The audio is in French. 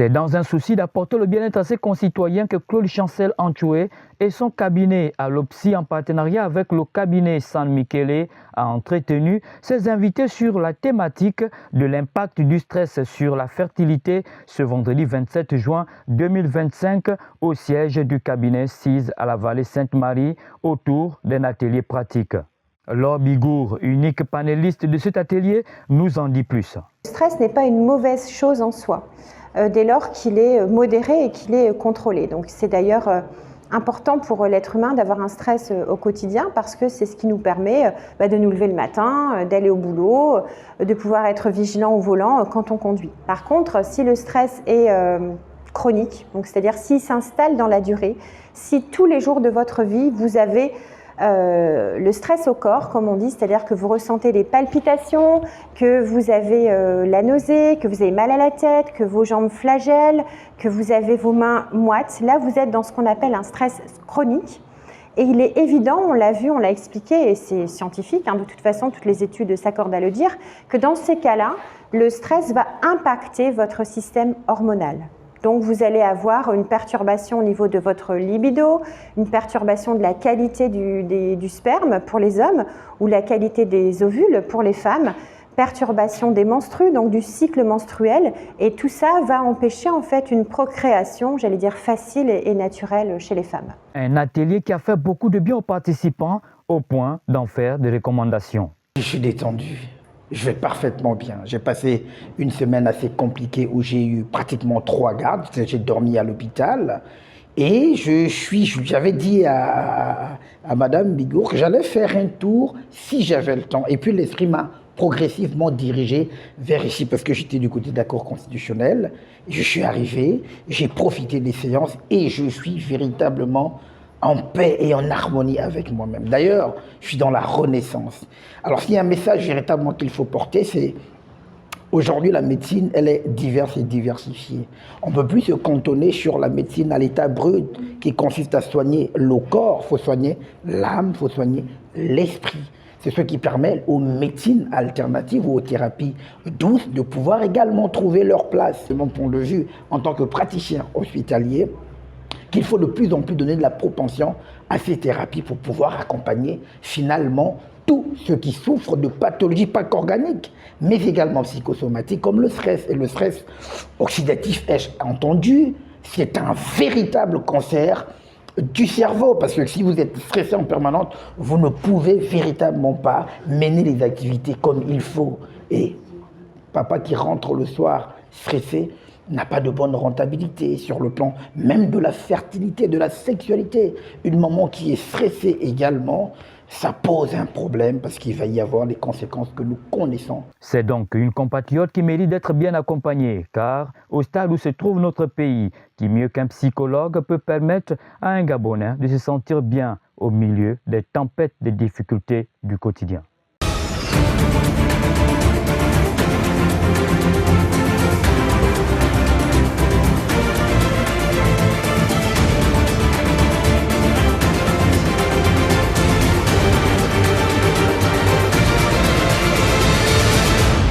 C'est dans un souci d'apporter le bien-être à ses concitoyens que Claude Chancel Antchoué et son cabinet Alopsi, en partenariat avec le cabinet San Michele, a entretenu ses invités sur la thématique de l'impact du stress sur la fertilité ce vendredi 27 juin 2025 au siège du cabinet SIS à la vallée Sainte-Marie autour d'un atelier pratique. Laure Bigour, unique panéliste de cet atelier, nous en dit plus. Le stress n'est pas une mauvaise chose en soi, dès lors qu'il est modéré et qu'il est contrôlé. Donc c'est d'ailleurs important pour l'être humain d'avoir un stress au quotidien parce que c'est ce qui nous permet de nous lever le matin, d'aller au boulot, de pouvoir être vigilant au volant quand on conduit. Par contre, si le stress est chronique, donc c'est-à-dire s'il s'installe dans la durée, si tous les jours de votre vie vous avez le stress au corps, comme on dit, c'est-à-dire que vous ressentez des palpitations, que vous avez la nausée, que vous avez mal à la tête, que vos jambes flagellent, que vous avez vos mains moites. Là, vous êtes dans ce qu'on appelle un stress chronique. Et il est évident, on l'a vu, on l'a expliqué, et c'est scientifique, de toute façon, toutes les études s'accordent à le dire, que dans ces cas-là, le stress va impacter votre système hormonal. Donc vous allez avoir une perturbation au niveau de votre libido, une perturbation de la qualité du sperme pour les hommes ou la qualité des ovules pour les femmes, perturbation des menstrues, donc du cycle menstruel, et tout ça va empêcher en fait une procréation, j'allais dire facile et naturelle chez les femmes. Un atelier qui a fait beaucoup de bien aux participants au point d'en faire des recommandations. Je suis détendu. Je vais parfaitement bien. J'ai passé une semaine assez compliquée où j'ai eu pratiquement 3 gardes. J'ai dormi à l'hôpital. Et j'avais dit à Madame Bigour que j'allais faire un tour si j'avais le temps. Et puis l'esprit m'a progressivement dirigé vers ici parce que j'étais du côté de la Cour constitutionnelle. Je suis arrivé, j'ai profité des séances et je suis véritablement en paix et en harmonie avec moi-même. D'ailleurs, je suis dans la renaissance. Alors, s'il y a un message véritablement qu'il faut porter, c'est aujourd'hui, la médecine, elle est diverse et diversifiée. On ne peut plus se cantonner sur la médecine à l'état brut qui consiste à soigner le corps. Il faut soigner l'âme, il faut soigner l'esprit. C'est ce qui permet aux médecines alternatives ou aux thérapies douces de pouvoir également trouver leur place. De mon point de vue, en tant que praticien hospitalier, qu'il faut de plus en plus donner de la propension à ces thérapies pour pouvoir accompagner finalement tous ceux qui souffrent de pathologies pas qu'organiques, mais également psychosomatiques comme le stress. Et le stress oxydatif, ai-je entendu, c'est un véritable cancer du cerveau, parce que si vous êtes stressé en permanence, vous ne pouvez véritablement pas mener les activités comme il faut. Et papa qui rentre le soir stressé n'a pas de bonne rentabilité sur le plan même de la fertilité, de la sexualité. Une maman qui est stressée également, ça pose un problème parce qu'il va y avoir les conséquences que nous connaissons. C'est donc une compatriote qui mérite d'être bien accompagnée, car au stade où se trouve notre pays, qui mieux qu'un psychologue peut permettre à un Gabonais de se sentir bien au milieu des tempêtes, des difficultés du quotidien.